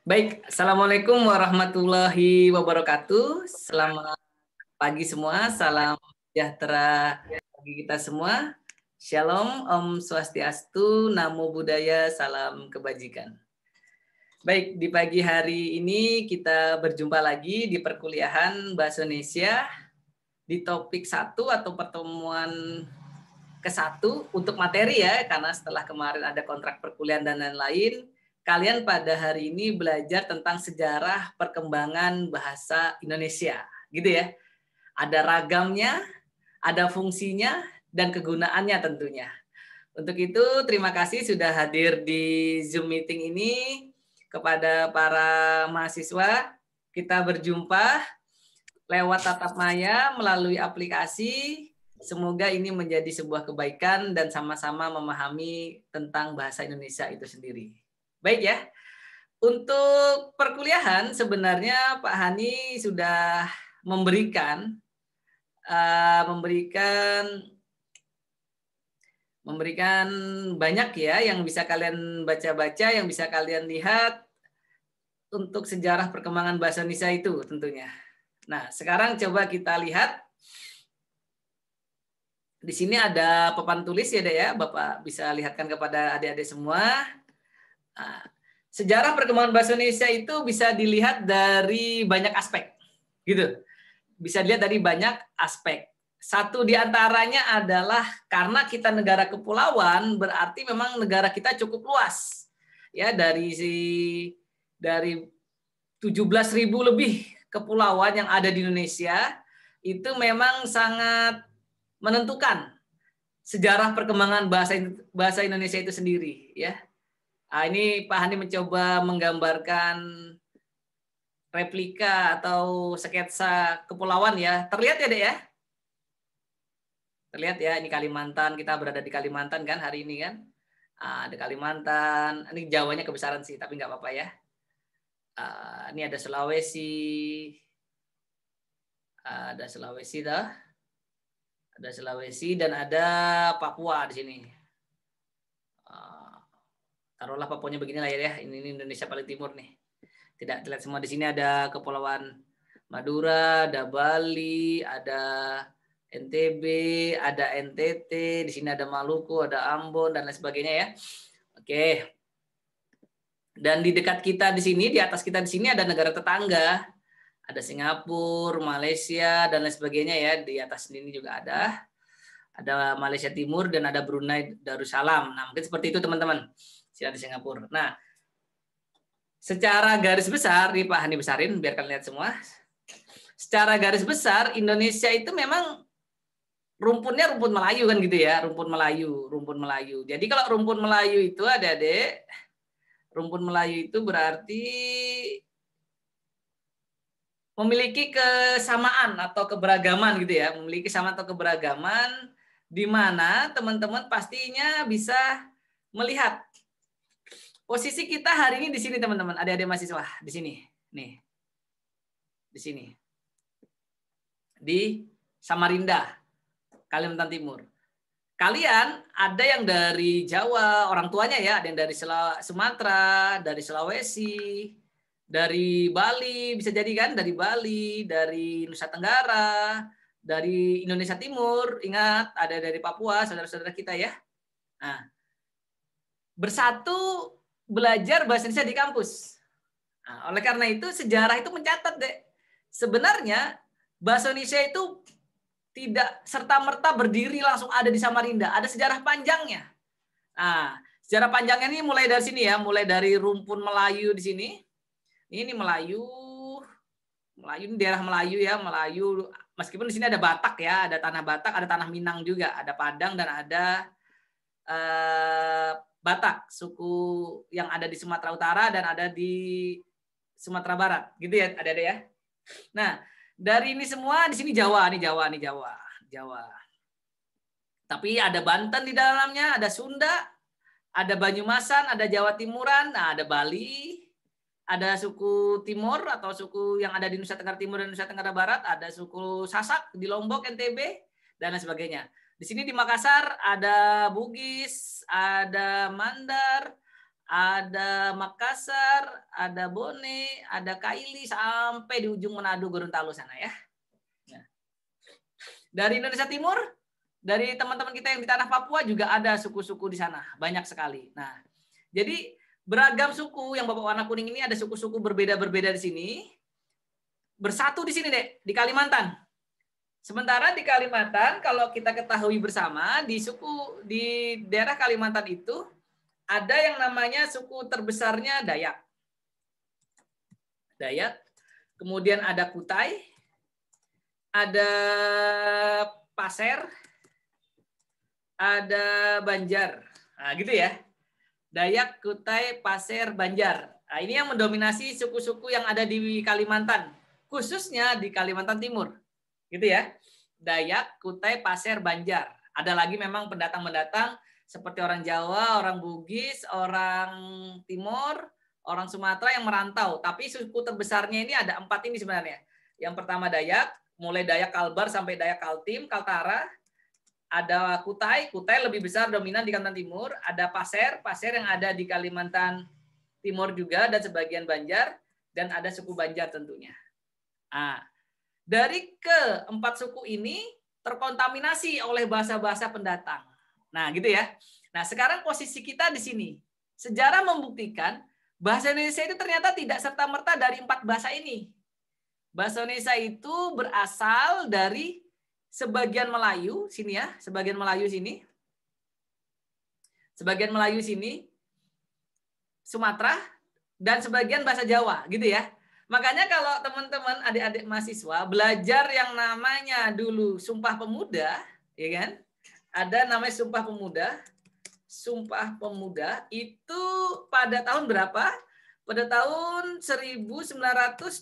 Baik, Assalamualaikum warahmatullahi wabarakatuh. Selamat pagi semua, salam sejahtera bagi kita semua. Shalom, Om Swastiastu, Namo Buddhaya, salam kebajikan. Baik, di pagi hari ini kita berjumpa lagi di perkuliahan Bahasa Indonesia di topik 1 atau pertemuan ke-1 untuk materi ya, karena setelah kemarin ada kontrak perkuliahan dan lain-lain. Kalian pada hari ini belajar tentang sejarah perkembangan bahasa Indonesia, gitu ya. Ada ragamnya, ada fungsinya, dan kegunaannya tentunya. Untuk itu, terima kasih sudah hadir di Zoom meeting ini. Kepada para mahasiswa, kita berjumpa lewat tatap maya melalui aplikasi. Semoga ini menjadi sebuah kebaikan dan sama-sama memahami tentang bahasa Indonesia itu sendiri. Baik ya. Untuk perkuliahan sebenarnya Pak Hani sudah memberikan banyak ya yang bisa kalian baca-baca, yang bisa kalian lihat untuk sejarah perkembangan bahasa Indonesia itu tentunya. Nah, sekarang coba kita lihat. Di sini ada papan tulis ya, Dek ya. Bapak bisa lihatkan kepada adik-adik semua. Nah, sejarah perkembangan bahasa Indonesia itu bisa dilihat dari banyak aspek, gitu. Bisa dilihat dari banyak aspek. Satu di antaranya adalah karena kita negara kepulauan, berarti memang negara kita cukup luas. Ya, dari 17.000 lebih kepulauan yang ada di Indonesia, itu memang sangat menentukan sejarah perkembangan bahasa Indonesia itu sendiri, ya. Nah, ini Pak Hani mencoba menggambarkan replika atau sketsa kepulauan ya. Terlihat ya, Dek ya? Terlihat ya, ini Kalimantan, kita berada di Kalimantan kan hari ini kan. Ada Kalimantan, ini Jawanya kebesaran sih, tapi nggak apa-apa ya. Ini ada Sulawesi, ada Sulawesi dan ada Papua di sini. Taruhlah Papuanya beginilah ya. Ini Indonesia paling timur nih. Tidak terlihat semua. Di sini ada Kepulauan Madura, ada Bali, ada NTB, ada NTT, di sini ada Maluku, ada Ambon dan lain sebagainya ya. Oke. Dan di dekat kita di sini, di atas kita di sini ada negara tetangga. Ada Singapura, Malaysia dan lain sebagainya ya. Di atas sini juga ada. Ada Malaysia Timur dan ada Brunei Darussalam. Nah, mungkin seperti itu teman-teman. Sini ada Singapura. Nah, secara garis besar, nih Pak Hani besarin biar kalian lihat semua. Secara garis besar, Indonesia itu memang rumputnya rumput Melayu kan gitu ya, rumput Melayu. Jadi kalau rumput Melayu itu adik-adik, rumput Melayu itu berarti memiliki kesamaan atau keberagaman gitu ya, memiliki kesamaan atau keberagaman di mana teman-teman pastinya bisa melihat posisi kita hari ini di sini teman-teman, adik-adik mahasiswa di sini, nih, di sini, di Samarinda, Kalimantan Timur. Kalian ada yang dari Jawa, orang tuanya ya, ada yang dari Sumatera, dari Sulawesi, dari Bali, bisa jadi kan, dari Bali, dari Nusa Tenggara, dari Indonesia Timur, ingat ada dari Papua, saudara-saudara kita ya. Nah, bersatu belajar bahasa Indonesia di kampus. Nah, oleh karena itu sejarah itu mencatat deh. Sebenarnya bahasa Indonesia itu tidak serta-merta berdiri langsung ada di Samarinda. Ada sejarah panjangnya. Nah, sejarah panjangnya ini mulai dari sini ya. Mulai dari rumpun Melayu di sini. Ini Melayu. Melayu ini daerah Melayu ya. Melayu. Meskipun di sini ada Batak ya. Ada tanah Batak, ada tanah Minang juga. Ada Padang dan ada Batak, suku yang ada di Sumatera Utara dan ada di Sumatera Barat, gitu ya, ada ya. Nah, dari ini semua di sini Jawa. Tapi ada Banten di dalamnya, ada Sunda, ada Banyumasan, ada Jawa Timuran, nah ada Bali, ada suku Timur atau suku yang ada di Nusa Tenggara Timur dan Nusa Tenggara Barat, ada suku Sasak di Lombok, NTB dan lain sebagainya. Di sini di Makassar ada Bugis, ada Mandar, ada Makassar, ada Bone, ada Kaili, sampai di ujung Manado, Gorontalo sana ya. Nah, dari Indonesia Timur, dari teman-teman kita yang di tanah Papua juga ada suku-suku di sana, banyak sekali. Nah, jadi beragam suku yang Bapak warna kuning ini, ada suku-suku berbeda-berbeda di sini, bersatu di sini deh, di Kalimantan. Sementara di Kalimantan, kalau kita ketahui bersama, di daerah Kalimantan itu ada yang namanya suku terbesarnya Dayak. Dayak, kemudian ada Kutai, ada Pasir, ada Banjar. Nah, gitu ya. Dayak, Kutai, Pasir, Banjar. Nah, ini yang mendominasi suku-suku yang ada di Kalimantan, khususnya di Kalimantan Timur. Gitu ya. Dayak, Kutai, Pasir, Banjar. Ada lagi memang pendatang-pendatang seperti orang Jawa, orang Bugis, orang Timur, orang Sumatera yang merantau. Tapi suku terbesarnya ini ada 4 ini sebenarnya. Yang pertama Dayak, mulai Dayak Kalbar sampai Dayak Kaltim, Kaltara. Ada Kutai, Kutai lebih besar dominan di Kalimantan Timur. Ada Pasir, Pasir yang ada di Kalimantan Timur juga, dan sebagian Banjar. Dan ada suku Banjar tentunya. Nah, dari keempat suku ini terkontaminasi oleh bahasa-bahasa pendatang. Nah, gitu ya. Nah, sekarang posisi kita di sini. Sejarah membuktikan bahasa Indonesia itu ternyata tidak serta-merta dari 4 bahasa ini. Bahasa Indonesia itu berasal dari sebagian Melayu, sini ya, sebagian Melayu sini. Sebagian Melayu sini, Sumatera, dan sebagian bahasa Jawa, gitu ya. Makanya kalau teman-teman adik-adik mahasiswa belajar yang namanya dulu Sumpah Pemuda, ya kan? Ada namanya Sumpah Pemuda. Sumpah Pemuda itu pada tahun berapa? Pada tahun 1928.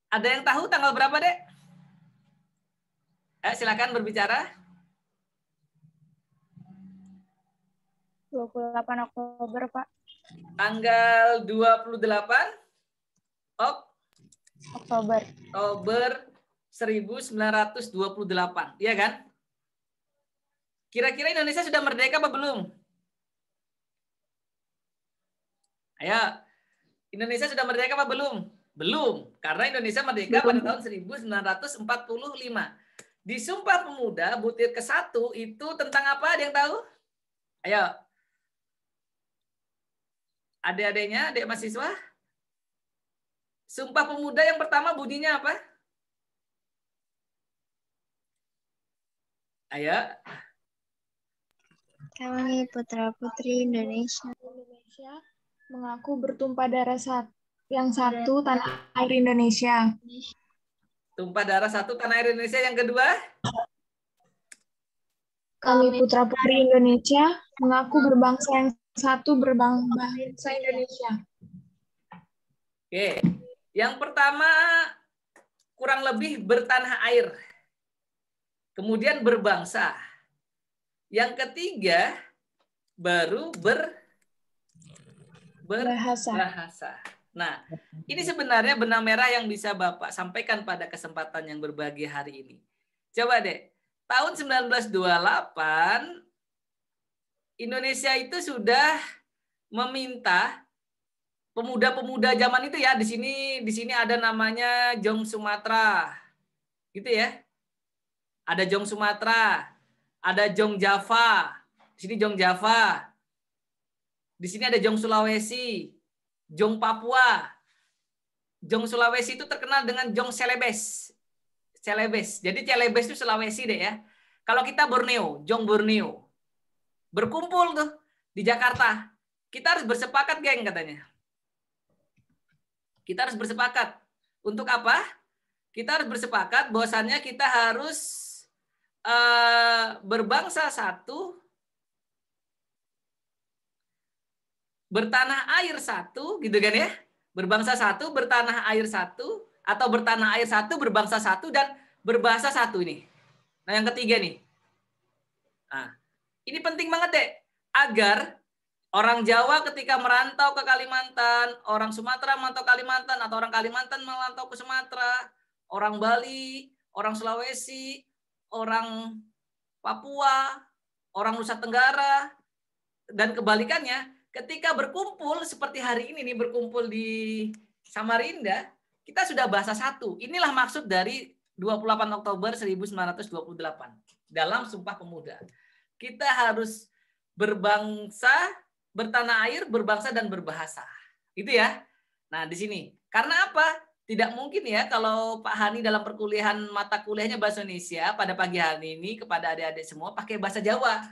Ada yang tahu tanggal berapa, Dek? Silakan berbicara. 28 Oktober, Pak. Tanggal 28 Oktober 1928, iya kan? Kira-kira Indonesia sudah merdeka apa belum? Ayo, Indonesia sudah merdeka apa belum? Belum, karena Indonesia merdeka pada tahun 1945. Di Sumpah Pemuda butir ke-1 itu tentang apa? Ada yang tahu? Ayo. Adik-adiknya, adik mahasiswa? Sumpah Pemuda yang pertama bunyinya apa? Ayo. Kami putra-putri Indonesia mengaku bertumpah darah yang satu tanah air Indonesia. Tumpah darah satu tanah air Indonesia. Yang kedua? Kami putra-putri Indonesia mengaku berbangsa yang satu, berbangsa Indonesia. Oke. Yang pertama kurang lebih bertanah air. Kemudian berbangsa. Yang ketiga baru berbahasa. Nah, ini sebenarnya benang merah yang bisa Bapak sampaikan pada kesempatan yang berbahagia hari ini. Coba deh, tahun 1928 Indonesia itu sudah meminta pemuda-pemuda zaman itu ya, di sini ada namanya Jong Sumatera. Gitu ya. Ada Jong Sumatera, ada Jong Java. Di sini Jong Java. Di sini ada Jong Sulawesi, Jong Papua. Jong Sulawesi itu terkenal dengan Jong Celebes. Celebes. Jadi Celebes itu Sulawesi deh ya. Kalau kita Borneo, Jong Borneo. Berkumpul tuh di Jakarta. Kita harus bersepakat, geng, katanya. Kita harus bersepakat. Untuk apa? Kita harus bersepakat bahwasannya kita harus berbangsa satu, bertanah air satu, gitu kan ya? Berbangsa satu, bertanah air satu, atau bertanah air satu, berbangsa satu, dan berbahasa satu ini. Nah, yang ketiga nih. Nah, ini penting banget deh, agar orang Jawa ketika merantau ke Kalimantan, orang Sumatera merantau ke Kalimantan, atau orang Kalimantan merantau ke Sumatera, orang Bali, orang Sulawesi, orang Papua, orang Nusa Tenggara, dan kebalikannya, ketika berkumpul seperti hari ini nih, berkumpul di Samarinda, kita sudah bahasa satu. Inilah maksud dari 28 Oktober 1928 dalam Sumpah Pemuda. Kita harus berbangsa, bertanah air, berbangsa dan berbahasa. Itu ya. Nah, di sini. Karena apa? Tidak mungkin ya kalau Pak Hani dalam perkuliahan mata kuliahnya bahasa Indonesia pada pagi hari ini kepada adik-adik semua pakai bahasa Jawa.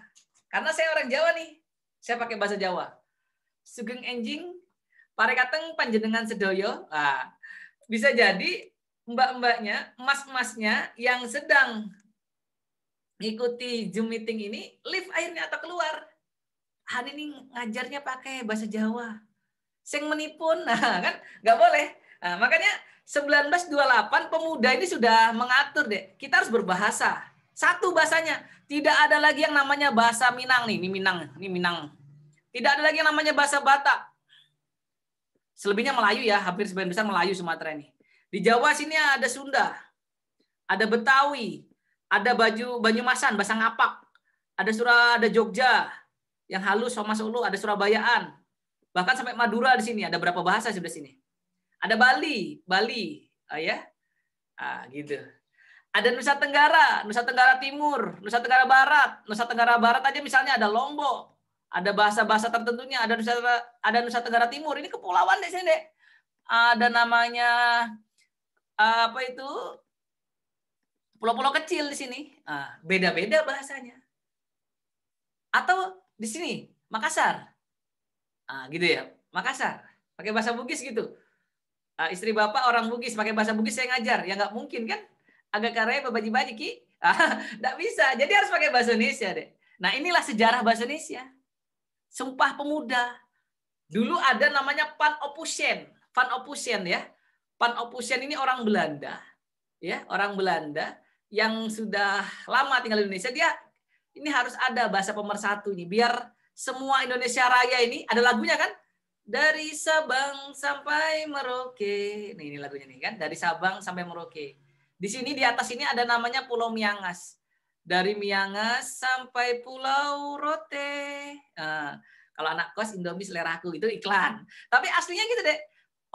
Karena saya orang Jawa nih. Saya pakai bahasa Jawa. Sugeng enjing, parekateng panjenengan sedoyo. Nah, bisa jadi mbak-mbaknya, emas-emasnya yang sedang ngikuti Zoom meeting ini, live akhirnya atau keluar. Han ini ngajarnya pakai bahasa Jawa. Sing menipun, nah kan nggak boleh. Nah, makanya 1928 pemuda ini sudah mengatur deh. Kita harus berbahasa. Satu bahasanya. Tidak ada lagi yang namanya bahasa Minang nih. Ini Minang. Tidak ada lagi yang namanya bahasa Batak. Selebihnya Melayu ya. Hampir sebagian besar Melayu Sumatera ini. Di Jawa sini ada Sunda. Ada Betawi. Ada Banyumasan, bahasa Ngapak. Ada Jogja. Yang halus sama Solo. Ada Surabayaan. Bahkan sampai Madura di sini. Ada berapa bahasa sebelah sini. Ada Bali. Ya. Gitu. Ada Nusa Tenggara Timur, Nusa Tenggara Barat. Nusa Tenggara Barat aja misalnya ada Lombok. Ada bahasa-bahasa tertentunya, ada Nusa Tenggara Timur. Ini kepulauan di sini, Dek. Ada namanya apa itu? Pulau-pulau kecil di sini. Beda-beda bahasanya. Atau di sini, Makassar. Gitu ya. Makassar. Pakai bahasa Bugis gitu. Istri bapak orang Bugis, pakai bahasa Bugis saya ngajar. Ya nggak mungkin kan? Agak karya baji-baji Ki. Nggak bisa. Jadi harus pakai bahasa Indonesia deh. Nah inilah sejarah bahasa Indonesia. Sumpah Pemuda. Dulu ada namanya Van Ophusen. Van Ophusen ya. Van Ophusen ini orang Belanda. Ya, orang Belanda yang sudah lama tinggal di Indonesia. Dia ini harus ada bahasa pemersatu ini. Biar semua Indonesia Raya ini ada lagunya kan? Dari Sabang sampai Merauke. Nih, ini lagunya nih kan. Dari Sabang sampai Merauke. Di sini di atas ini ada namanya Pulau Miangas. Dari Miangas sampai Pulau Rote. Kalau anak kos Indomie seleraku itu iklan. Tapi aslinya gitu deh.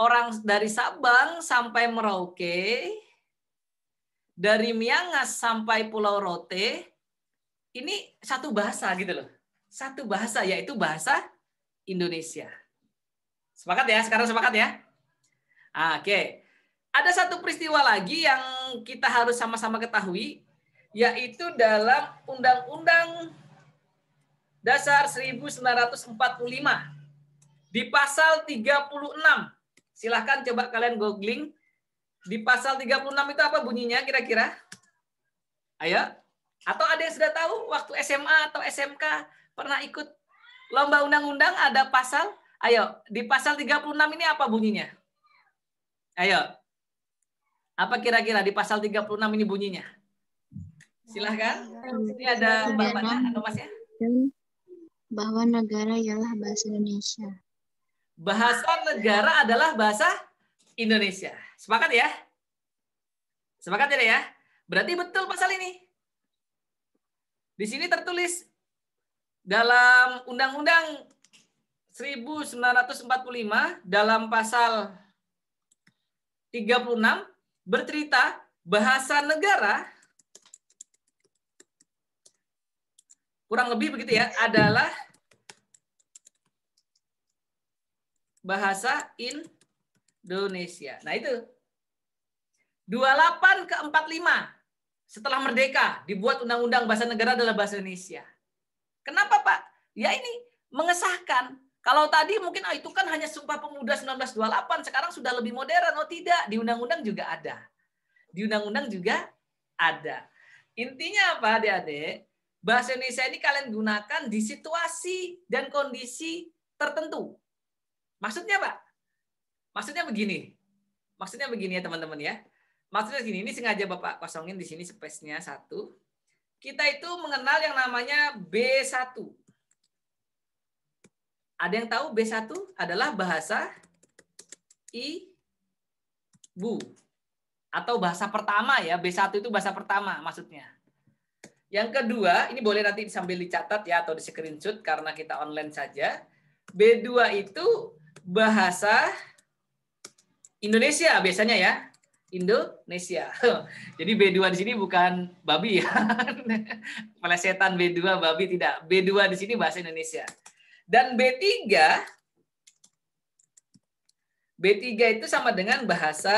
Orang dari Sabang sampai Merauke, dari Miangas sampai Pulau Rote, ini satu bahasa gitu loh. Satu bahasa yaitu bahasa Indonesia. Sepakat ya? Sekarang sepakat ya? Oke. Ada satu peristiwa lagi yang kita harus sama-sama ketahui, yaitu dalam Undang-Undang Dasar 1945 di pasal 36. Silahkan coba kalian googling. Di pasal 36 itu apa bunyinya kira-kira? Ayo. Atau ada yang sudah tahu waktu SMA atau SMK pernah ikut lomba undang-undang ada pasal? Ayo, di pasal 36 ini apa bunyinya? Ayo. Apa kira-kira di pasal 36 ini bunyinya? Silahkan. Ini ada mbak-mbaknya atau masnya? Bahwa negara ialah bahasa Indonesia. Bahasa negara adalah bahasa Indonesia. Sepakat ya? Sepakat ya? Berarti betul pasal ini. Di sini tertulis dalam Undang-Undang 1945 dalam pasal 36 bercerita bahasa negara kurang lebih begitu ya, adalah bahasa Indonesia. Nah itu 28 ke 45 setelah merdeka dibuat undang-undang bahasa negara adalah bahasa Indonesia. Kenapa Pak? Ya ini mengesahkan. Kalau tadi mungkin itu kan hanya Sumpah Pemuda 1928, sekarang sudah lebih modern. Oh tidak, di undang-undang juga ada. Di undang-undang juga ada. Intinya apa adik-adik? Bahasa Indonesia ini kalian gunakan di situasi dan kondisi tertentu. Maksudnya Pak? Maksudnya begini. Maksudnya begini ya teman-teman ya. Maksudnya gini, ini sengaja Bapak kosongin di sini space-nya 1. Kita itu mengenal yang namanya B1. Ada yang tahu B1 adalah bahasa ibu. Atau bahasa pertama ya. B1 itu bahasa pertama maksudnya. Yang kedua, ini boleh nanti sambil dicatat ya atau di screenshot karena kita online saja. B2 itu bahasa Indonesia biasanya ya. Indonesia. Jadi B2 di sini bukan babi ya. Pelesetan B2 babi tidak. B2 di sini bahasa Indonesia. Dan B3 itu sama dengan bahasa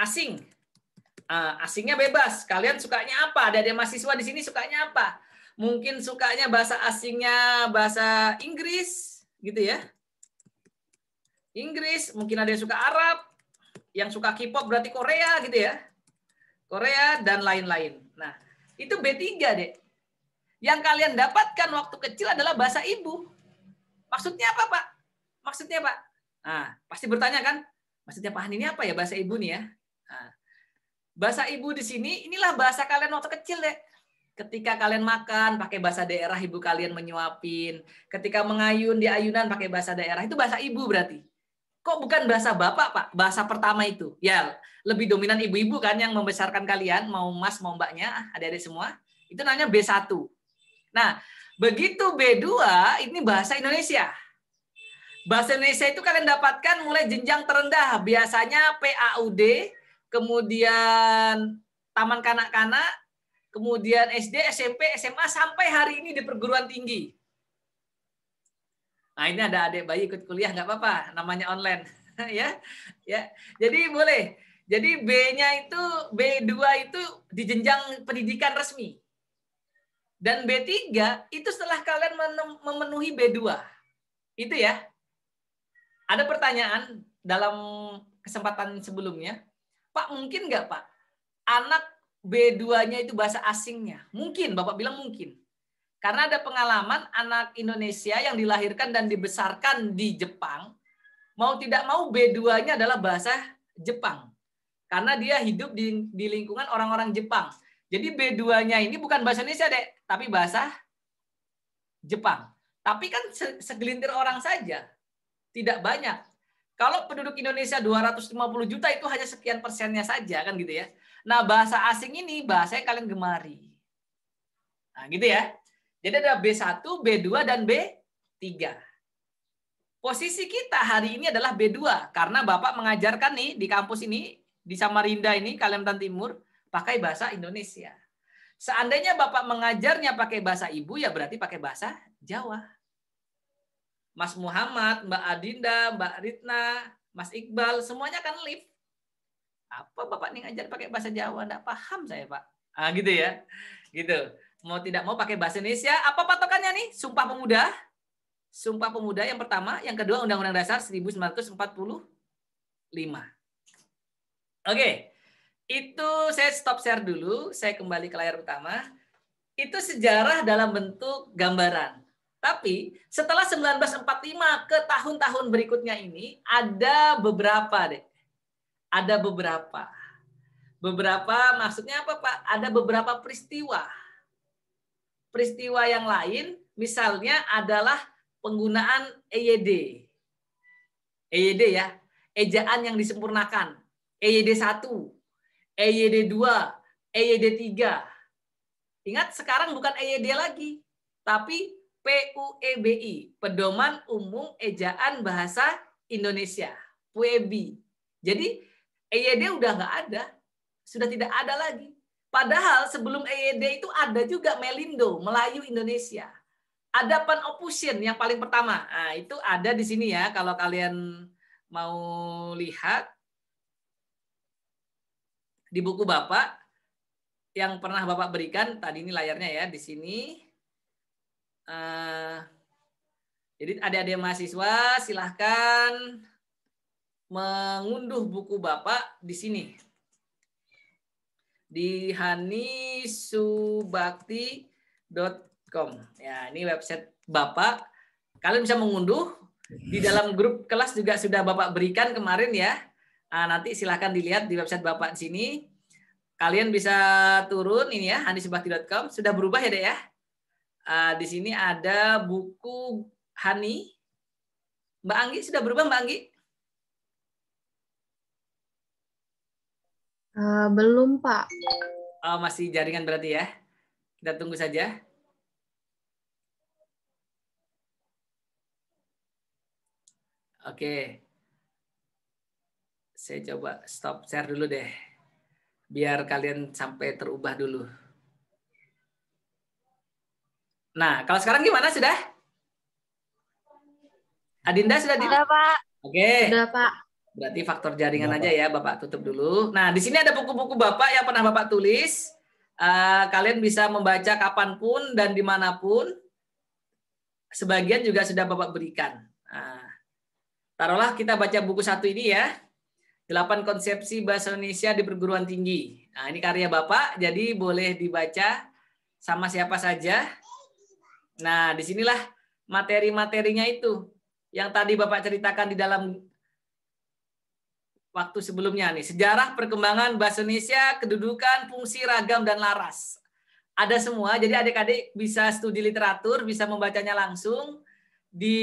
asing. Asingnya bebas. Kalian sukanya apa? Ada mahasiswa di sini sukanya apa? Mungkin sukanya bahasa asingnya bahasa Inggris, gitu ya. Inggris, mungkin ada yang suka Arab, yang suka K-pop berarti Korea gitu ya. Korea dan lain-lain. Nah, itu B3, Dek. Yang kalian dapatkan waktu kecil adalah bahasa ibu. Maksudnya apa, Pak? Maksudnya, Pak? Nah, pasti bertanya kan? Maksudnya Pak Han ini apa ya bahasa ibu nih ya? Nah, bahasa ibu di sini, inilah bahasa kalian waktu kecil, Dek. Ketika kalian makan, pakai bahasa daerah ibu kalian menyuapin. Ketika mengayun di ayunan pakai bahasa daerah, itu bahasa ibu berarti. Kok bukan bahasa bapak, Pak? Bahasa pertama itu. Ya, lebih dominan ibu-ibu kan yang membesarkan kalian, mau mas, mau mbaknya, adik-adik semua. Itu namanya B1. Nah, begitu B2, ini bahasa Indonesia. Bahasa Indonesia itu kalian dapatkan mulai jenjang terendah. Biasanya PAUD, kemudian taman kanak-kanak, kemudian SD, SMP, SMA, sampai hari ini di perguruan tinggi. Nah, ini ada adik bayi ikut kuliah, nggak apa-apa, namanya online. ya. Jadi boleh. Jadi B-nya itu, B2 itu di jenjang pendidikan resmi. Dan B3 itu setelah kalian memenuhi B2. Itu ya. Ada pertanyaan dalam kesempatan sebelumnya. Pak, mungkin nggak, Pak? Anak B2-nya itu bahasa asingnya. Mungkin, Bapak bilang mungkin. Karena ada pengalaman anak Indonesia yang dilahirkan dan dibesarkan di Jepang, mau tidak mau B2-nya adalah bahasa Jepang. Karena dia hidup di lingkungan orang-orang Jepang. Jadi B2-nya ini bukan bahasa Indonesia, Dek, tapi bahasa Jepang. Tapi kan segelintir orang saja, tidak banyak. Kalau penduduk Indonesia 250 juta itu hanya sekian persennya saja kan gitu ya. Nah, bahasa asing ini bahasanya kalian gemari. Nah, gitu ya. Jadi ada B1, B2 dan B3. Posisi kita hari ini adalah B2 karena Bapak mengajarkan nih di kampus ini di Samarinda ini Kalimantan Timur pakai bahasa Indonesia. Seandainya Bapak mengajarnya pakai bahasa ibu ya berarti pakai bahasa Jawa. Mas Muhammad, Mbak Adinda, Mbak Ritna, Mas Iqbal, semuanya kan live. Apa Bapak nih ngajar pakai bahasa Jawa? Nggak paham saya, Pak. Ah, gitu ya. Gitu. Mau tidak mau pakai bahasa Indonesia. Apa patokannya nih? Sumpah Pemuda. Sumpah Pemuda yang pertama. Yang kedua Undang-Undang Dasar 1945. Oke. Itu saya stop share dulu. Saya kembali ke layar utama. Itu sejarah dalam bentuk gambaran. Tapi setelah 1945 ke tahun-tahun berikutnya ini ada beberapa deh. Ada beberapa. Beberapa maksudnya apa, Pak? Ada beberapa peristiwa. Peristiwa yang lain misalnya adalah penggunaan EYD. EYD ya, ejaan yang disempurnakan. EYD 1, EYD 2, EYD 3. Ingat sekarang bukan EYD lagi, tapi PUEBI, Pedoman Umum Ejaan Bahasa Indonesia, PUEBI. Jadi EYD udah nggak ada, sudah tidak ada lagi. Padahal sebelum EYD itu ada juga Melindo, Melayu Indonesia. Ada Pan-Opusion yang paling pertama. Nah, itu ada di sini ya, kalau kalian mau lihat di buku Bapak yang pernah Bapak berikan, tadi ini layarnya ya, di sini. Jadi adik-adik mahasiswa silahkan mengunduh buku Bapak di sini. Di hanisubakti.com. Ya, ini website Bapak. Kalian bisa mengunduh. Di dalam grup kelas juga sudah Bapak berikan kemarin ya. Nanti silahkan dilihat di website Bapak di sini. Kalian bisa turun ini ya, hanisubakti.com. Sudah berubah ya, Dek ya? Di sini ada buku Hani. Mbak Anggi sudah berubah, Mbak Anggi? Belum, Pak. Oh, masih jaringan berarti ya. Kita tunggu saja. Oke. Saya coba stop share dulu deh. Biar kalian sampai terubah dulu. Nah, kalau sekarang gimana sudah? Adinda sudah Sudah, Pak. Oke. Sudah, Pak. Berarti faktor jaringan aja ya, Bapak tutup dulu. Nah, di sini ada buku-buku Bapak yang pernah Bapak tulis. Kalian bisa membaca kapanpun dan dimanapun. Sebagian juga sudah Bapak berikan. Nah, taruhlah kita baca buku satu ini ya. 8 konsepsi bahasa Indonesia di perguruan tinggi. Nah, ini karya Bapak, jadi boleh dibaca sama siapa saja. Nah, disinilah materi-materinya itu. Yang tadi Bapak ceritakan di dalam waktu sebelumnya nih. Sejarah perkembangan bahasa Indonesia, kedudukan, fungsi, ragam, dan laras. Ada semua, jadi adik-adik bisa studi literatur, bisa membacanya langsung di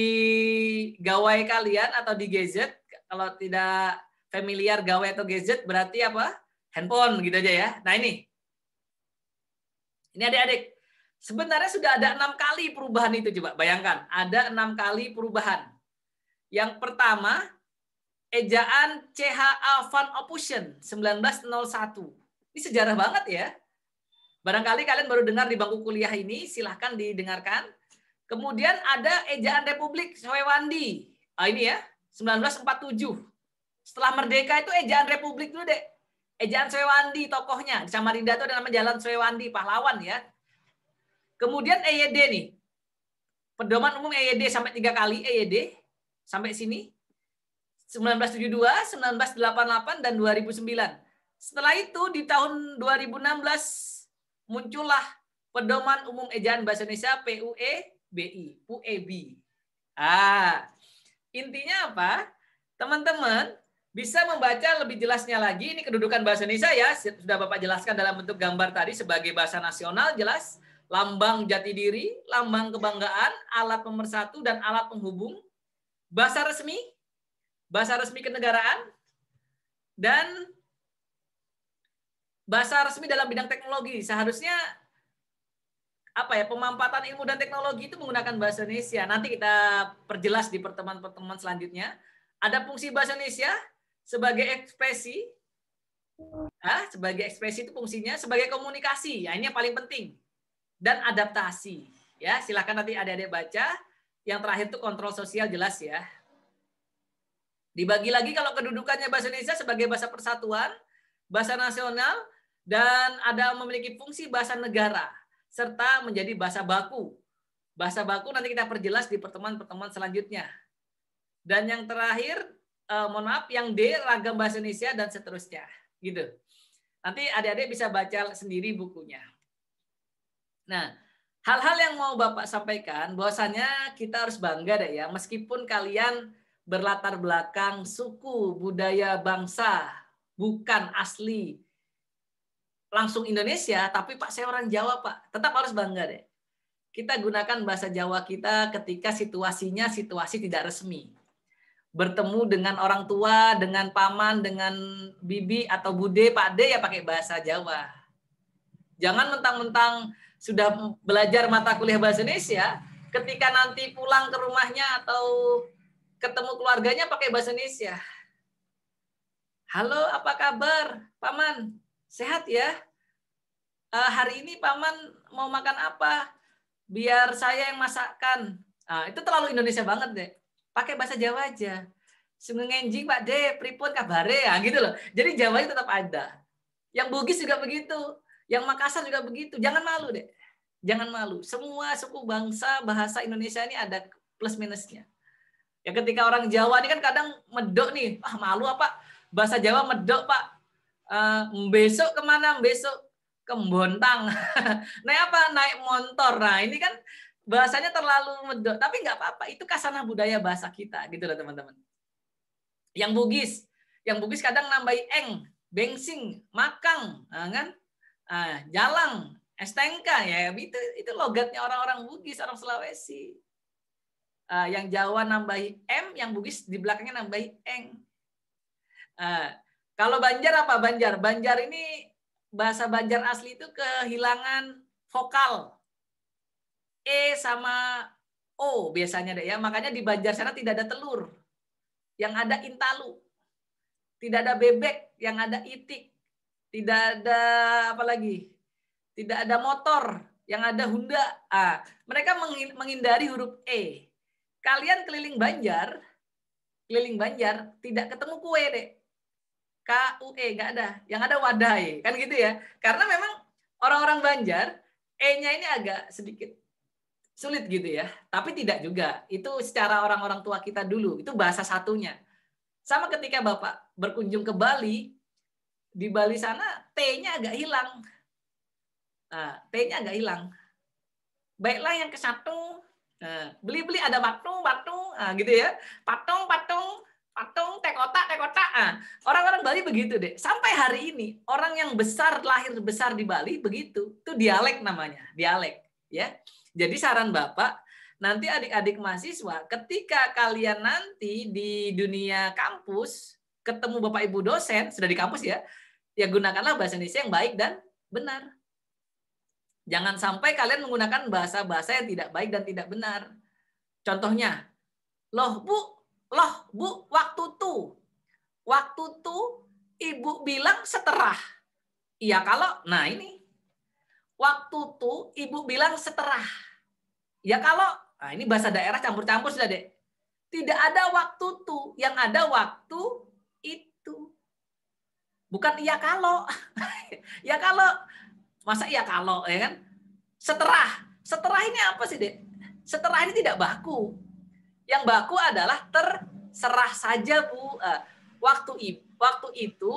gawai kalian atau di gadget. Kalau tidak familiar gawai atau gadget berarti apa? Handphone gitu aja ya. Nah ini adik-adik. Sebenarnya sudah ada 6 kali perubahan itu, coba bayangkan. Ada 6 kali perubahan. Yang pertama, ejaan CHA Van Ophusen 1901. Ini sejarah banget ya. Barangkali kalian baru dengar di bangku kuliah ini, silahkan didengarkan. Kemudian ada ejaan Republik Swewandi. Ini ya, 1947. Setelah merdeka itu ejaan Republik dulu deh. Ejaan Swewandi tokohnya. Di Samarinda itu ada nama Jalan Swewandi, pahlawan ya. Kemudian EYD nih. Pedoman umum EYD sampai 3 kali EYD. Sampai sini. 1972, 1988, dan 2009. Setelah itu di tahun 2016 muncullah Pedoman Umum Ejaan Bahasa Indonesia PUEBI. Intinya apa? Teman-teman bisa membaca lebih jelasnya lagi. Ini kedudukan bahasa Indonesia ya. Sudah Bapak jelaskan dalam bentuk gambar tadi sebagai bahasa nasional jelas. Lambang jati diri, lambang kebanggaan, alat pemersatu, dan alat penghubung. Bahasa resmi kenegaraan, dan bahasa resmi dalam bidang teknologi. Seharusnya pemampatan ilmu dan teknologi itu menggunakan bahasa Indonesia. Nanti kita perjelas di pertemuan-pertemuan selanjutnya. Ada fungsi bahasa Indonesia sebagai ekspresi. Sebagai ekspresi itu fungsinya, sebagai komunikasi. Ini yang paling penting. Dan adaptasi. Ya, silakan nanti adik-adik baca. Yang terakhir itu kontrol sosial jelas ya. Dibagi lagi kalau kedudukannya bahasa Indonesia sebagai bahasa persatuan, bahasa nasional, dan ada memiliki fungsi bahasa negara, serta menjadi bahasa baku. Bahasa baku nanti kita perjelas di pertemuan-pertemuan selanjutnya. Dan yang terakhir, yang D, ragam bahasa Indonesia, dan seterusnya. Gitu. Nanti adik-adik bisa baca sendiri bukunya. Nah, hal-hal yang mau Bapak sampaikan, bahwasanya kita harus bangga deh ya, meskipun kalian berlatar belakang suku, budaya, bangsa, bukan asli langsung Indonesia, tapi Pak saya orang Jawa Pak, tetap harus bangga deh. Kita gunakan bahasa Jawa kita ketika situasinya situasi tidak resmi. Bertemu dengan orang tua, dengan paman, dengan bibi atau bude, Pak D ya pakai bahasa Jawa. Jangan mentang-mentang sudah belajar mata kuliah bahasa Indonesia, ketika nanti pulang ke rumahnya atau ketemu keluarganya pakai bahasa Indonesia. Halo, apa kabar, Paman? Sehat ya? Hari ini Paman mau makan apa? Biar saya yang masakkan. Itu terlalu Indonesia banget deh. Pakai bahasa Jawa aja. Sungenjing Pak De, pripun kabare ya gitu loh. Jadi Jawanya tetap ada. Yang Bugis juga begitu. Yang Makassar juga begitu. Jangan malu deh. Jangan malu. Semua suku bangsa bahasa Indonesia ini ada plus minusnya. Ya ketika orang Jawa ini kan kadang medok nih, malu apa? Bahasa Jawa medok Pak. Besok kemana? Besok ke Bontang. Naik motor. Nah ini kan bahasanya terlalu medok. Tapi nggak apa-apa. Itu kasanah budaya bahasa kita gitu loh teman-teman. Yang Bugis kadang nambahi eng, bengsing, makang, kan? Jalang, estengka ya itu logatnya orang-orang Bugis, orang Sulawesi. Yang Jawa nambahi M, yang Bugis di belakangnya nambahi eng. Kalau Banjar apa? Banjar ini bahasa Banjar asli itu kehilangan vokal. E sama O biasanya deh ya. Makanya di Banjar sana tidak ada telur. Yang ada intalu. Tidak ada bebek, yang ada itik. Tidak ada apa lagi? Tidak ada motor, yang ada Honda. Mereka menghindari huruf E. Kalian keliling Banjar tidak ketemu kue deh. KUE nggak ada, yang ada wadai, kan gitu ya. Karena memang orang-orang Banjar E-nya ini agak sedikit sulit gitu ya. Tapi tidak juga. Itu secara orang-orang tua kita dulu, itu bahasa satunya. Sama ketika Bapak berkunjung ke Bali, di Bali sana T-nya agak hilang. T-nya agak hilang. Baiklah yang ke satu, beli-beli ada patung, gitu ya. Patung, tekota. Orang-orang Bali begitu deh. Sampai hari ini, orang yang lahir besar di Bali begitu. Itu dialek namanya, dialek. Ya. Jadi saran Bapak, nanti adik-adik mahasiswa, ketika kalian nanti di dunia kampus, ketemu Bapak Ibu dosen, sudah di kampus ya gunakanlah bahasa Indonesia yang baik dan benar. Jangan sampai kalian menggunakan bahasa-bahasa yang tidak baik dan tidak benar. Contohnya, loh bu, waktu tuh ibu bilang seterah. Iya kalau, nah ini. Waktu tuh ibu bilang seterah. Ya kalau, nah ini bahasa daerah campur-campur sudah deh. Tidak ada waktu tuh, yang ada waktu itu. Bukan iya kalau. Ya kalau, masa iya kalau, ya kan? Seterah ini apa sih, Dek? Seterah ini tidak baku. Yang baku adalah terserah saja, Bu. Waktu itu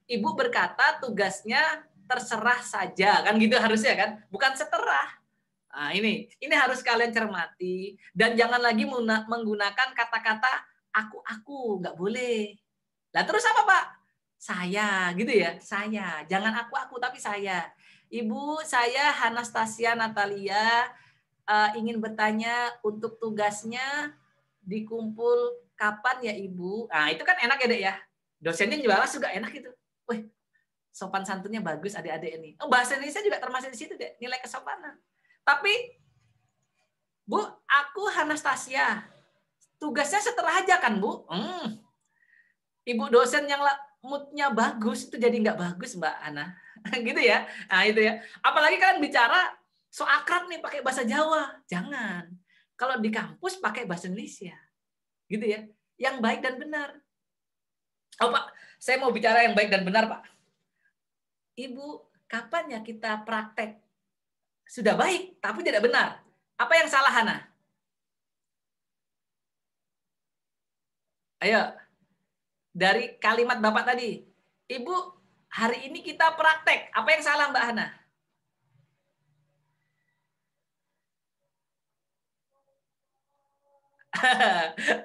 Ibu berkata tugasnya terserah saja, kan gitu harusnya kan? Bukan seterah. Nah, ini harus kalian cermati dan jangan lagi menggunakan kata-kata aku, nggak boleh. Lah terus apa, Pak? Saya, gitu ya. Saya. Jangan aku tapi saya. Ibu, saya Anastasia Natalia ingin bertanya untuk tugasnya dikumpul kapan ya Ibu? Nah, itu kan enak ya, Dek ya. Dosennya juga enak gitu. Wih, sopan santunnya bagus adik-adik ini. Oh, bahasa Indonesia juga termasuk di situ, Dek, nilai kesopanan. Tapi Bu, aku Anastasia. Tugasnya setelah aja kan, Bu? Ibu dosen yang moodnya bagus itu jadi nggak bagus, Mbak Ana. Gitu ya. Nah, itu ya. Apalagi kalian bicara so akrab nih pakai bahasa Jawa. Jangan. Kalau di kampus pakai bahasa Indonesia. Gitu ya. Yang baik dan benar. Oh, Pak, saya mau bicara yang baik dan benar, Pak. Ibu, kapan ya kita praktek? Sudah baik, tapi tidak benar. Apa yang salah, Hana? Ayo. Dari kalimat Bapak tadi. Ibu, hari ini kita praktek. Apa yang salah, Mbak Hana?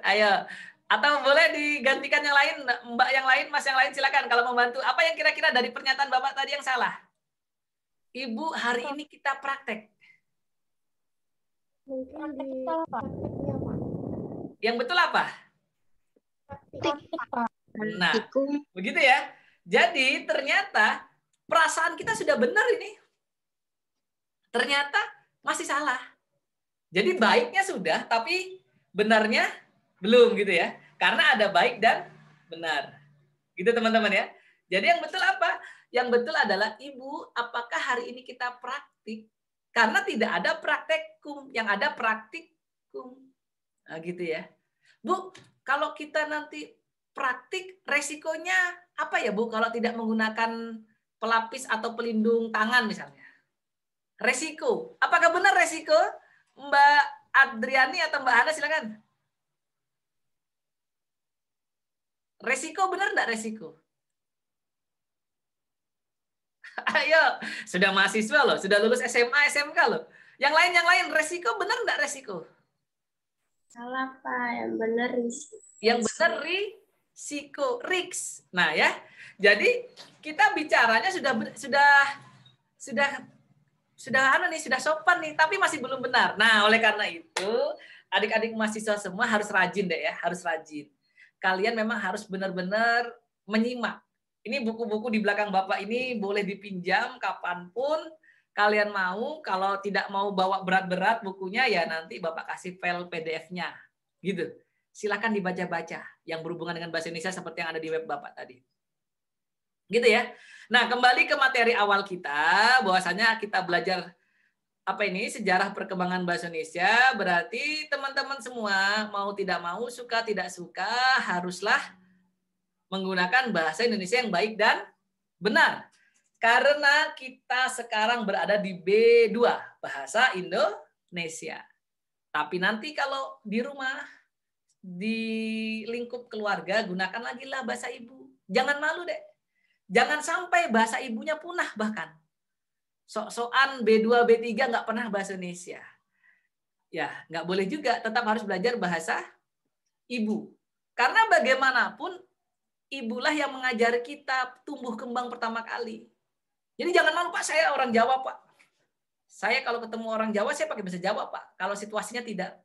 Ayo. Atau boleh digantikan yang lain, Mbak yang lain, Mas yang lain, silakan kalau mau bantu. Apa yang kira-kira dari pernyataan Bapak tadi yang salah? Ibu, hari ini kita praktek. Mungkin di prakteknya, Pak. Yang betul apa? Praktik, Pak. Nah, begitu ya. Jadi ternyata perasaan kita sudah benar ini. Ternyata masih salah. Jadi baiknya sudah, tapi benarnya belum gitu ya. Karena ada baik dan benar. Gitu teman-teman ya. Jadi yang betul apa? Yang betul adalah Ibu, apakah hari ini kita praktik? Karena tidak ada praktekum, yang ada praktikum. Nah, gitu ya. Bu, kalau kita nanti praktik, resikonya apa ya, Bu, kalau tidak menggunakan pelapis atau pelindung tangan misalnya? Resiko. Apakah benar resiko? Mbak Adriani atau Mbak Hana, silakan. Resiko benar enggak resiko? Ayo, sudah mahasiswa loh, sudah lulus SMA, SMK loh. Yang lain resiko benar enggak resiko? Salah, Pak. Yang benar risiko. Yang benar risiko, risk. Nah ya, jadi kita bicaranya sudah sopan nih, tapi masih belum benar. Nah, oleh karena itu, adik-adik mahasiswa semua harus rajin deh ya, harus rajin. Kalian memang harus benar-benar menyimak. Ini buku-buku di belakang Bapak ini boleh dipinjam kapanpun kalian mau. Kalau tidak mau bawa berat-berat bukunya, ya nanti Bapak kasih file PDF-nya. Gitu. Silakan dibaca-baca yang berhubungan dengan bahasa Indonesia seperti yang ada di web Bapak tadi. Gitu ya. Nah, kembali ke materi awal kita, bahwasanya kita belajar apa ini sejarah perkembangan bahasa Indonesia. Berarti teman-teman semua mau tidak mau, suka tidak suka, haruslah menggunakan bahasa Indonesia yang baik dan benar. Karena kita sekarang berada di B2, bahasa Indonesia. Tapi nanti kalau di rumah, di lingkup keluarga, gunakan lagi lah bahasa ibu. Jangan malu deh. Jangan sampai bahasa ibunya punah bahkan. Sok-sokan B2, B3 nggak pernah bahasa Indonesia. Ya, nggak boleh juga. Tetap harus belajar bahasa ibu. Karena bagaimanapun, ibulah yang mengajari kita tumbuh kembang pertama kali. Jadi jangan malu, Pak, saya orang Jawa, Pak. Saya kalau ketemu orang Jawa, saya pakai bahasa Jawa, Pak. Kalau situasinya tidak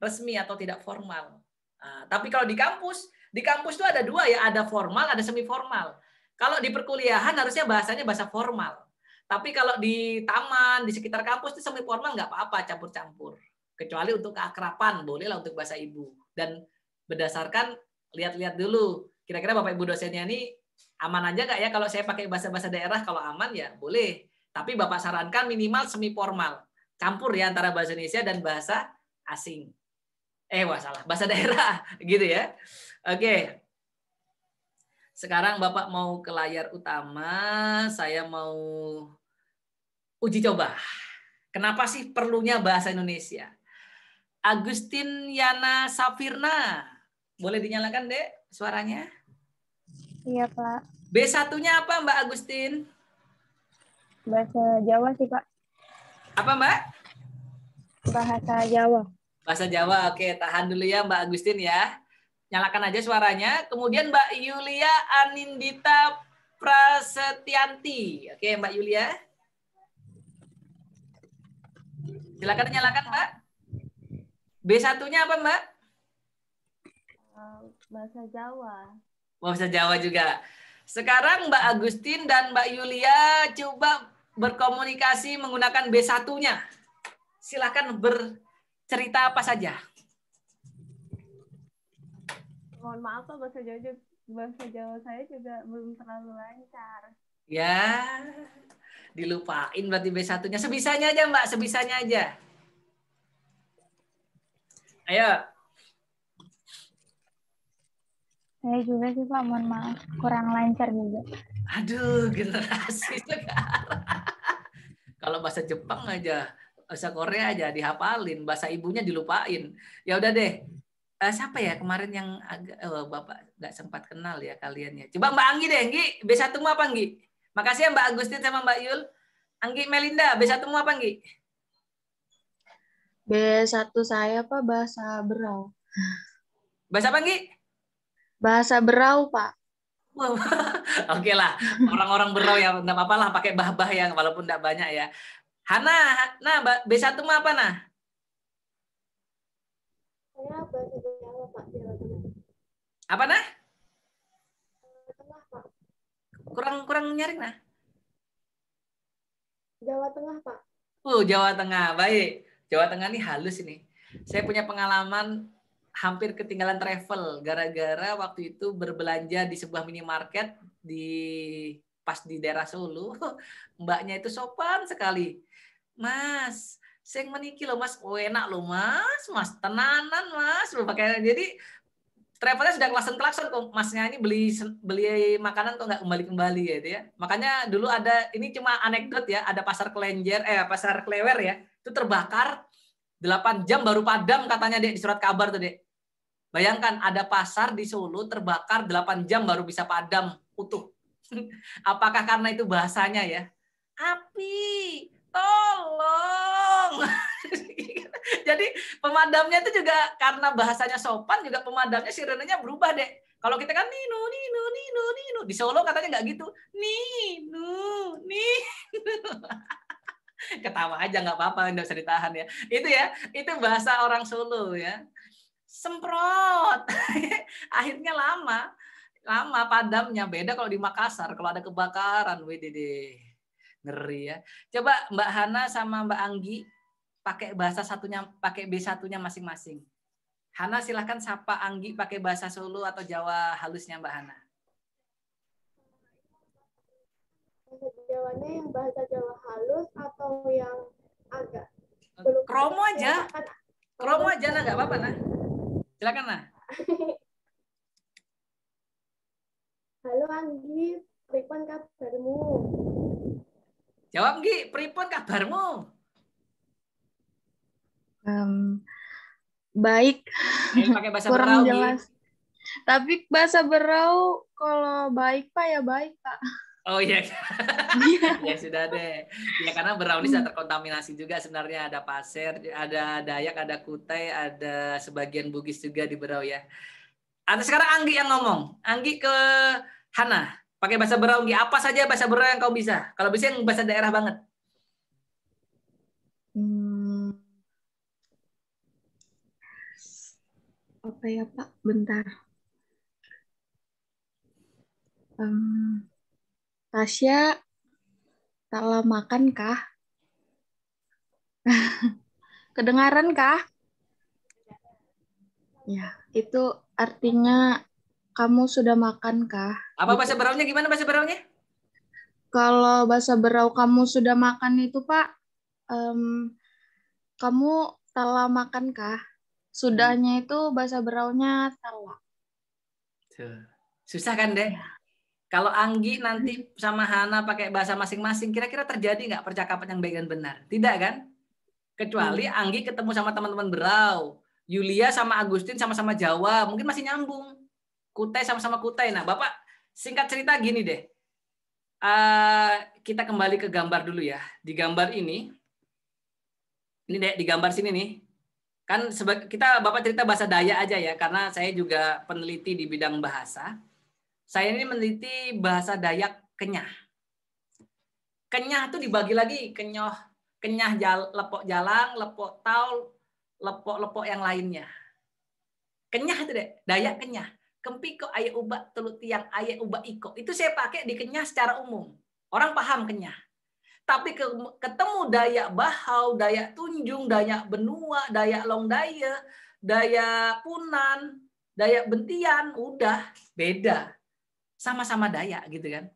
resmi atau tidak formal. Nah, tapi kalau di kampus itu ada dua ya, ada formal, ada semi formal. Kalau di perkuliahan harusnya bahasanya bahasa formal. Tapi kalau di taman, di sekitar kampus itu semi formal nggak apa-apa, campur-campur. Kecuali untuk keakraban, bolehlah untuk bahasa ibu. Dan berdasarkan lihat-lihat dulu, kira-kira Bapak Ibu dosennya ini aman aja nggak ya kalau saya pakai bahasa-bahasa daerah? Kalau aman ya boleh. Tapi Bapak sarankan minimal semi formal. Campur ya antara bahasa Indonesia dan bahasa asing. Salah, bahasa daerah gitu ya. Oke. Sekarang Bapak mau ke layar utama, saya mau uji coba. Kenapa sih perlunya bahasa Indonesia? Agustin Yana Safirna. Boleh dinyalakan, Dek, suaranya? Iya, Pak. B1-nya apa, Mbak Agustin? Bahasa Jawa sih, Pak. Apa, Mbak? Bahasa Jawa. Bahasa Jawa. Oke, tahan dulu ya, Mbak Agustin ya. Nyalakan aja suaranya. Kemudian Mbak Yulia Anindita Prasetyanti. Oke, Mbak Yulia. Silakan nyalakan, Mbak. B1-nya apa, Mbak? Bahasa Jawa. Bahasa Jawa juga. Sekarang Mbak Agustin dan Mbak Yulia coba berkomunikasi menggunakan B1-nya. Silakan bercerita apa saja. Mohon maaf, Pak, bahasa Jawa saya juga belum terlalu lancar. Ya, dilupain berarti B1-nya. Sebisanya aja, Mbak, sebisanya aja. Ayo. Saya juga sih, Pak, mohon maaf. Kurang lancar juga. Aduh, generasi sekarang. Kalau bahasa Jepang aja, bahasa Korea aja dihafalin, bahasa ibunya dilupain. Ya udah deh. Siapa ya kemarin yang agak Bapak nggak sempat kenal ya kalian ya. Coba Mbak Anggi deh, Anggi. B1-mu apa, Anggi? Makasih ya Mbak Agustin sama Mbak Yul. Anggi Melinda, B1-mu apa, Anggi? B1 saya, Pak, bahasa Berau. Bahasa apa, Anggi? Bahasa Berau, Pak. Wow. Oke lah, orang-orang Berau ya, nggak apa-apa lah pakai bah-bah yang walaupun nggak banyak ya. Hana, nah B1-mu apa, nah? Saya bahasa Jawa, Pak. Jawa Tengah. Apa, nah? Jawa Tengah, Pak. Kurang nyaring, nah? Jawa Tengah, Pak. Jawa Tengah, baik. Jawa Tengah ini halus ini. Saya punya pengalaman hampir ketinggalan travel gara-gara waktu itu berbelanja di sebuah minimarket pas di daerah Solo. Mbaknya itu sopan sekali. Mas, saya meniki loh Mas. Oh enak loh Mas tenanan Mas. Jadi travelnya sudah klakson kok Masnya ini beli makanan kok nggak kembali gitu ya. Makanya dulu ada, ini cuma anekdot ya, ada pasar pasar Klewer ya, itu terbakar 8 jam baru padam katanya Dek di surat kabar tuh Dek. Bayangkan ada pasar di Solo terbakar 8 jam baru bisa padam utuh. Apakah karena itu bahasanya ya? Api, tolong. Jadi pemadamnya itu juga karena bahasanya sopan, juga pemadamnya sirenenya berubah Dek. Kalau kita kan nino. Di Solo katanya nggak gitu. Nino. Ketawa aja nggak apa-apa, nggak usah ditahan ya. Itu bahasa orang Solo ya. Semprot. Akhirnya lama Lama padamnya. Beda kalau di Makassar. Kalau ada kebakaran. Widih. Ngeri ya. Coba Mbak Hana sama Mbak Anggi pakai bahasa satunya, pakai B1-nya masing-masing. Hana silahkan sapa Anggi pakai bahasa Solo atau Jawa halusnya Mbak Hana. Bahasa Jawanya yang bahasa Jawa halus atau yang agak Kromo aja. Kromo aja, nah, nggak apa-apa, nah. Silakan, nah. Halo Anggi, pripun kabarmu? Jawab, Nggi, pripun kabarmu? Baik, Pakai bahasa kurang Berau, jelas. Nggi. Tapi bahasa Berau kalau baik Pak ya baik Pak. Oh iya, ya sudah deh. Ya karena Berau ini sudah terkontaminasi juga sebenarnya, ada Pasir, ada Dayak, ada Kutai, ada sebagian Bugis juga di Berau ya. Ada sekarang Anggi yang ngomong. Anggi ke Hana. Pakai bahasa Berau, Nggi. Apa saja bahasa Berau yang kau bisa? Kalau bisa yang bahasa daerah banget. Apa ya Pak? Bentar. Tasya, tak lama makan kah? Kedengaran kah? Ya, itu artinya kamu sudah makan kah? Apa Gitu. bahasa Beraunya? Gimana bahasa Beraunya? Kalau bahasa Berau kamu sudah makan itu Pak, kamu telah makan kah? Sudahnya itu bahasa Beraunya telah. Susah kan deh? Ya. Kalau Anggi nanti sama Hana pakai bahasa masing-masing, kira-kira terjadi nggak percakapan yang baik dan benar? Tidak kan? Kecuali Anggi ketemu sama teman-teman Berau. Yulia sama Agustin sama-sama Jawa, mungkin masih nyambung. Kutai sama-sama Kutai. Nah, Bapak singkat cerita gini deh. Kita kembali ke gambar dulu ya. Di gambar ini deh, di gambar sini nih. Kan kita Bapak cerita bahasa Dayak aja ya, karena saya juga peneliti di bidang bahasa. Saya ini meneliti bahasa Dayak Kenyah. Kenyah itu dibagi lagi, Kenyah lepok jalang, lepok taul, lepok-lepok yang lainnya. Kenyah itu deh, Dayak Kenyah. Kempiko ayah ubak telut tiang ayah ubak iko. Itu saya pakai di Kenyah secara umum. Orang paham Kenyah. Tapi ketemu Dayak Bahau, Dayak Tunjung, Dayak Benua, Dayak Longdaya, Dayak Punan, Dayak Bentian, udah beda. Sama-sama Dayak gitu kan.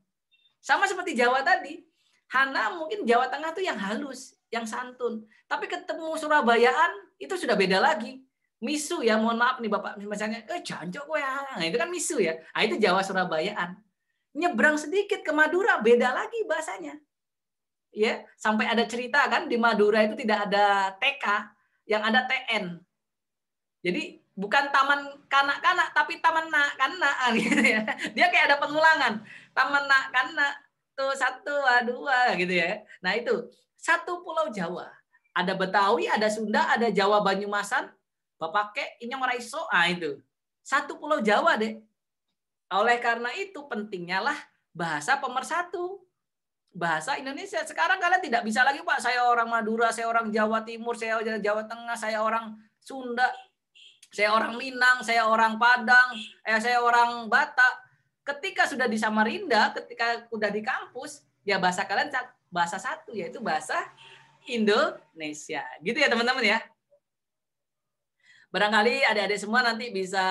Sama seperti Jawa tadi. Hana mungkin Jawa Tengah tuh yang halus, yang santun. Tapi ketemu Surabayaan itu sudah beda lagi. Misu ya, mohon maaf nih Bapak, misalnya, jancok gue ya. Nah, itu kan misu ya. Nah, itu Jawa Surabayaan. Nyebrang sedikit ke Madura, beda lagi bahasanya. Ya, sampai ada cerita kan di Madura itu tidak ada TK, yang ada TN. Jadi bukan taman kanak-kanak tapi taman nak-kanak gitu ya. Dia kayak ada pengulangan. Taman nak-kanak tuh 1, 2 gitu ya. Nah, itu satu pulau Jawa. Ada Betawi, ada Sunda, ada Jawa Banyumasan, Bapake, Inyong Raiso, itu. Satu pulau Jawa deh. Oleh karena itu pentingnya lah bahasa pemersatu. Bahasa Indonesia. Sekarang kalian tidak bisa lagi, Pak, saya orang Madura, saya orang Jawa Timur, saya orang Jawa Tengah, saya orang Sunda, saya orang Minang, saya orang Padang, saya orang Batak. Ketika sudah di Samarinda, ketika sudah di kampus, ya bahasa kalian bahasa satu, yaitu bahasa Indonesia. Gitu ya teman-teman ya. Barangkali adik-adik semua nanti bisa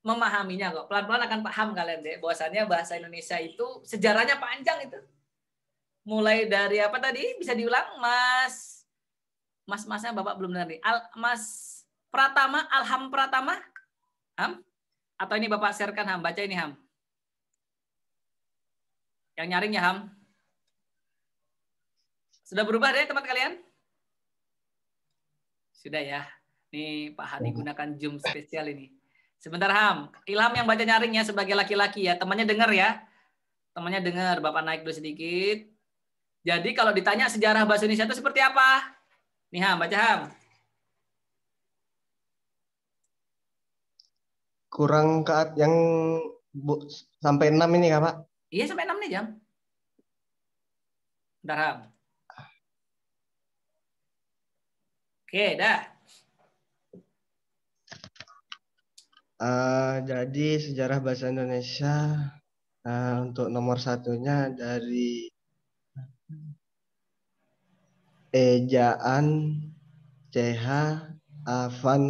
memahaminya kok. Pelan-pelan akan paham kalian deh. Bahwasannya bahasa Indonesia itu sejarahnya panjang itu. Mulai dari apa tadi? Bisa diulang, Mas? Mas-masnya Bapak belum dengar nih. Mas Pratama, Alham Pratama? Ham? Atau ini Bapak sharekan Ham? Baca ini Ham. Yang nyaring ya Ham? Sudah berubah deh teman kalian? Sudah ya. Ini Pak Hani gunakan Zoom spesial ini. Sebentar Ham. Ilham yang baca nyaringnya sebagai laki-laki ya. Temannya dengar ya. Temannya dengar. Bapak naik dulu sedikit. Jadi kalau ditanya sejarah bahasa Indonesia itu seperti apa? Nih Ham, baca Ham. Kurang yang sampai 6 ini Kak Pak? Iya sampai 6 nih jam. Bentar Ham. Oke, dah. Jadi sejarah bahasa Indonesia untuk nomor satunya dari ejaan CH Van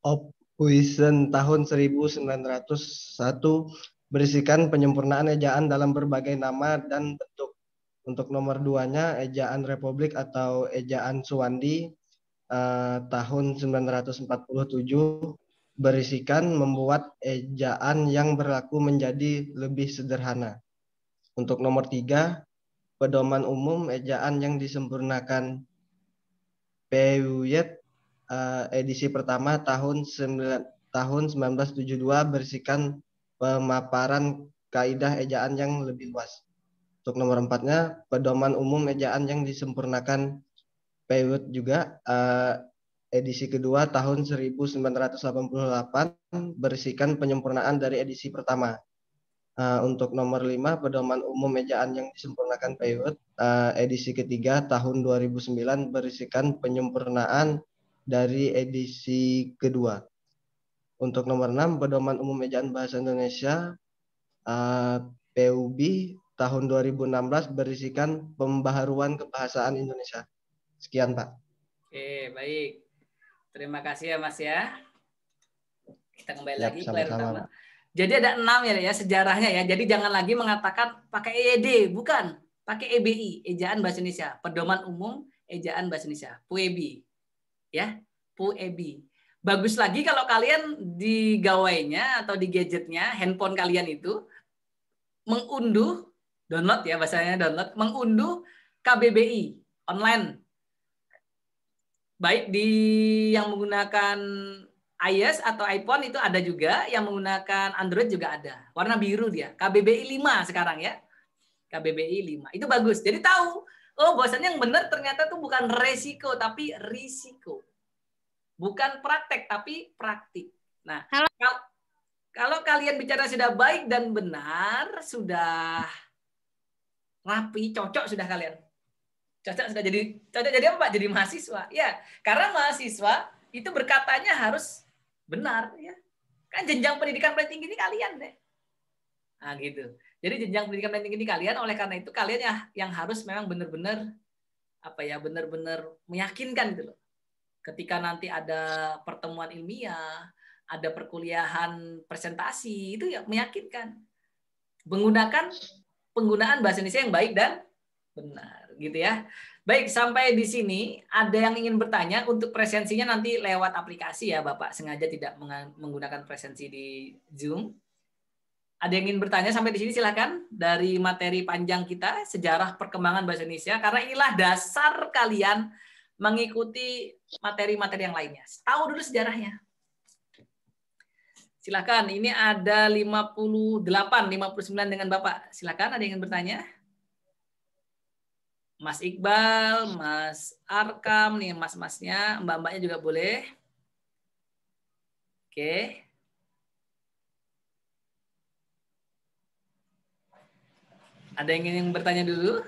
Ophuijsen tahun 1901 berisikan penyempurnaan ejaan dalam berbagai nama dan bentuk. Untuk nomor 2-nya ejaan Republik atau ejaan Suwandi tahun 1947 berisikan membuat ejaan yang berlaku menjadi lebih sederhana. Untuk nomor 3, pedoman umum ejaan yang disempurnakan Pewuyet edisi pertama tahun 1972 berisikan pemaparan kaidah ejaan yang lebih luas. Untuk nomor 4-nya, pedoman umum ejaan yang disempurnakan Pewuyet juga edisi kedua tahun 1988 berisikan penyempurnaan dari edisi pertama. Untuk nomor 5, pedoman umum ejaan yang disempurnakan Pewuyet edisi ketiga tahun 2009 berisikan penyempurnaan dari edisi kedua. Untuk nomor 6, pedoman umum ejaan bahasa Indonesia PUB tahun 2016 berisikan pembaharuan kebahasaan Indonesia. Sekian, Pak. Oke, baik. Terima kasih ya, Mas ya. Kita kembali lagi ke layar sama-sama, utama. Pak. Jadi ada 6 ya sejarahnya ya. Jadi jangan lagi mengatakan pakai EYD, bukan. Pakai EBI, ejaan bahasa Indonesia. Pedoman umum ejaan bahasa Indonesia, PUEBI. Ya, PUEBI. Bagus lagi kalau kalian di gawainya atau di gadgetnya, handphone kalian itu mengunduh, download ya bahasanya download, mengunduh KBBI online. Baik di yang menggunakan iOS atau iPhone itu ada juga, yang menggunakan Android juga ada. Warna biru dia, KBBI 5 sekarang ya. KBBI 5. Itu bagus. Jadi tahu, oh bahwasannya yang benar ternyata itu bukan resiko tapi risiko. Bukan praktek tapi praktik. Nah, kalau kalian bicara sudah baik dan benar, sudah rapi, cocok sudah kalian. Cocok jadi apa Pak? Jadi mahasiswa. Ya, karena mahasiswa itu berkatanya harus benar ya. Kan jenjang pendidikan paling tinggi ini kalian deh. Nah, gitu. Jadi jenjang pendidikan paling tinggi ini kalian, oleh karena itu kalian ya yang harus memang benar-benar benar-benar meyakinkan gitu loh. Ketika nanti ada pertemuan ilmiah, ada perkuliahan presentasi, itu ya meyakinkan. Penggunaan bahasa Indonesia yang baik dan benar, gitu ya. Baik, sampai di sini ada yang ingin bertanya. Untuk presensinya nanti lewat aplikasi ya, Bapak sengaja tidak menggunakan presensi di Zoom. Ada yang ingin bertanya sampai di sini silakan. Dari materi panjang kita, sejarah perkembangan bahasa Indonesia, karena inilah dasar kalian mengikuti materi-materi yang lainnya. Tahu dulu sejarahnya. Silakan, ini ada 58, 59 dengan Bapak. Silakan, ada yang ingin bertanya? Mas Iqbal, Mas Arkam, nih mas-masnya, mbak-mbaknya juga boleh. Oke. Ada yang ingin bertanya dulu?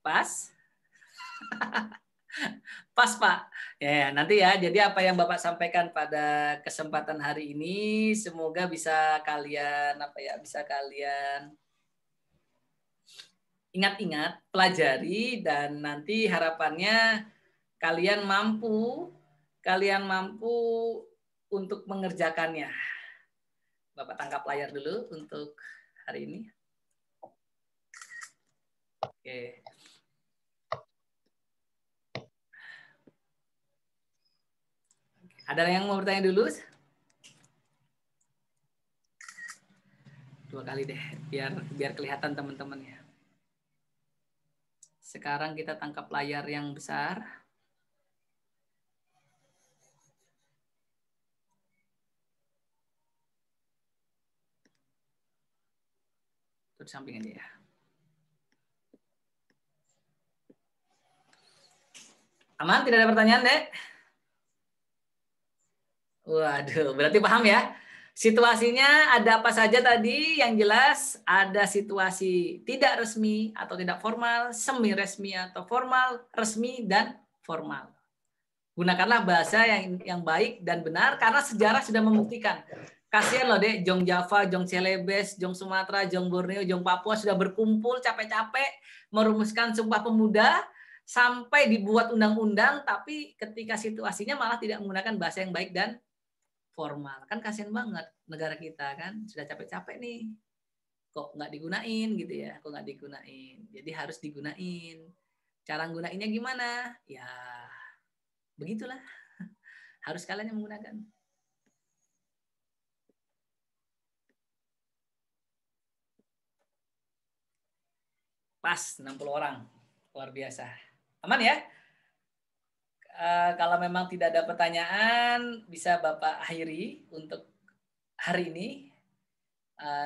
Pas? Pas, Pak. Ya, nanti ya. Jadi apa yang Bapak sampaikan pada kesempatan hari ini semoga bisa kalian bisa kalian ingat-ingat, pelajari, dan nanti harapannya kalian mampu untuk mengerjakannya. Bapak tangkap layar dulu untuk hari ini. Oke. Ada yang mau bertanya dulu? 2 kali deh, biar kelihatan teman-temannya. Sekarang kita tangkap layar yang besar. Terus samping aja ya. Aman? Tidak ada pertanyaan, Dek? Waduh, berarti paham ya? Situasinya ada apa saja tadi? Yang jelas ada situasi tidak resmi atau tidak formal, semi resmi atau formal, resmi dan formal. Gunakanlah bahasa yang baik dan benar karena sejarah sudah membuktikan. Kasihan loh Dek, Jong Java, Jong Celebes, Jong Sumatera, Jong Borneo, Jong Papua sudah berkumpul capek-capek merumuskan Sumpah Pemuda sampai dibuat undang-undang, tapi ketika situasinya malah tidak menggunakan bahasa yang baik dan formal. Kan kasihan banget negara kita kan, sudah capek-capek nih. Kok nggak digunain gitu ya, kok nggak digunain. Jadi harus digunain. Cara gunainnya gimana? Ya begitulah. Harus kalian yang menggunakan. Pas 60 orang. Luar biasa. Aman ya? Kalau memang tidak ada pertanyaan, bisa Bapak akhiri untuk hari ini.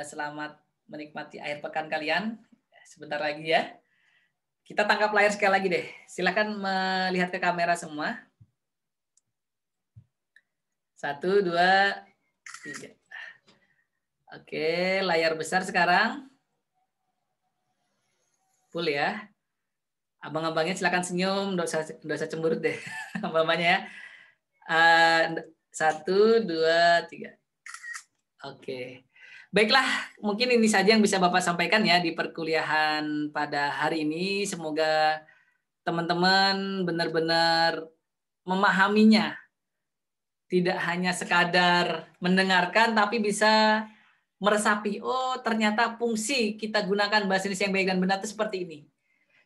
Selamat menikmati akhir pekan kalian. Sebentar lagi ya. Kita tangkap layar sekali lagi deh. Silakan melihat ke kamera semua. 1, 2, 3. Oke, layar besar sekarang. Full ya. Abang-abangnya silakan senyum, nggak usah cemberut deh. Abang-abangnya ya. 1, 2, 3. Oke. Baiklah, mungkin ini saja yang bisa Bapak sampaikan ya di perkuliahan pada hari ini. Semoga teman-teman benar-benar memahaminya. Tidak hanya sekadar mendengarkan, tapi bisa meresapi. Oh, ternyata fungsi kita gunakan bahasa Indonesia yang baik dan benar itu seperti ini.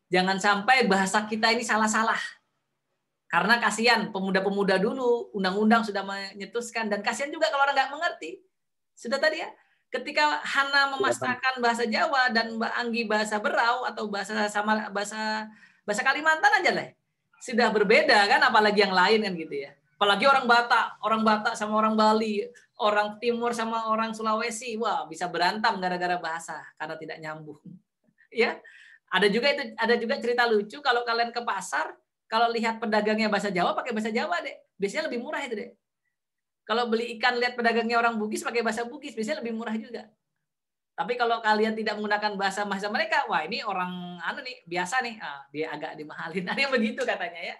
Jangan sampai bahasa kita ini salah-salah. Karena kasihan pemuda-pemuda dulu, undang-undang sudah menyetuskan, dan kasihan juga kalau orang nggak mengerti. Sudah tadi ya, ketika Hana memasrahkan bahasa Jawa dan Mbak Anggi bahasa Berau atau bahasa Kalimantan aja lah. Sudah berbeda kan, apalagi yang lain kan gitu ya. Apalagi orang Batak sama orang Bali, orang Timur sama orang Sulawesi, wah bisa berantem gara-gara bahasa karena tidak nyambung. Ya, ada juga cerita lucu kalau kalian ke pasar, kalau lihat pedagangnya bahasa Jawa pakai bahasa Jawa deh, biasanya lebih murah itu deh. Kalau beli ikan lihat pedagangnya orang Bugis pakai bahasa Bugis, biasanya lebih murah juga. Tapi kalau kalian tidak menggunakan bahasa mereka, wah ini orang biasa nih, dia agak dimahalin. Ada yang begitu katanya ya.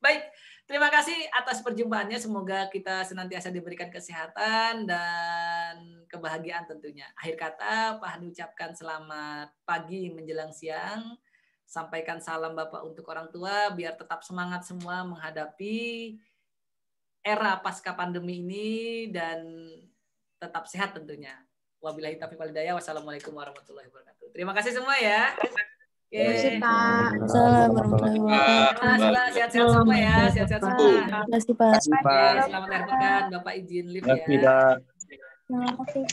Baik. Terima kasih atas perjumpaannya. Semoga kita senantiasa diberikan kesehatan dan kebahagiaan tentunya. Akhir kata, Pak Hani ucapkan selamat pagi menjelang siang. Sampaikan salam Bapak untuk orang tua, biar tetap semangat semua menghadapi era pasca pandemi ini dan tetap sehat tentunya. Wabillahi taufiq wal hidayah. Wassalamualaikum warahmatullahi wabarakatuh. Terima kasih semua ya. Terima kasih, Pak. Assalamualaikum warahmatullahi wabarakatuh. Sehat-sehat semua ya. Sehat-sehat semua. Terima kasih, Pak. Oke, selamat akhir pekan. Bapak izin live ya. Terima kasih.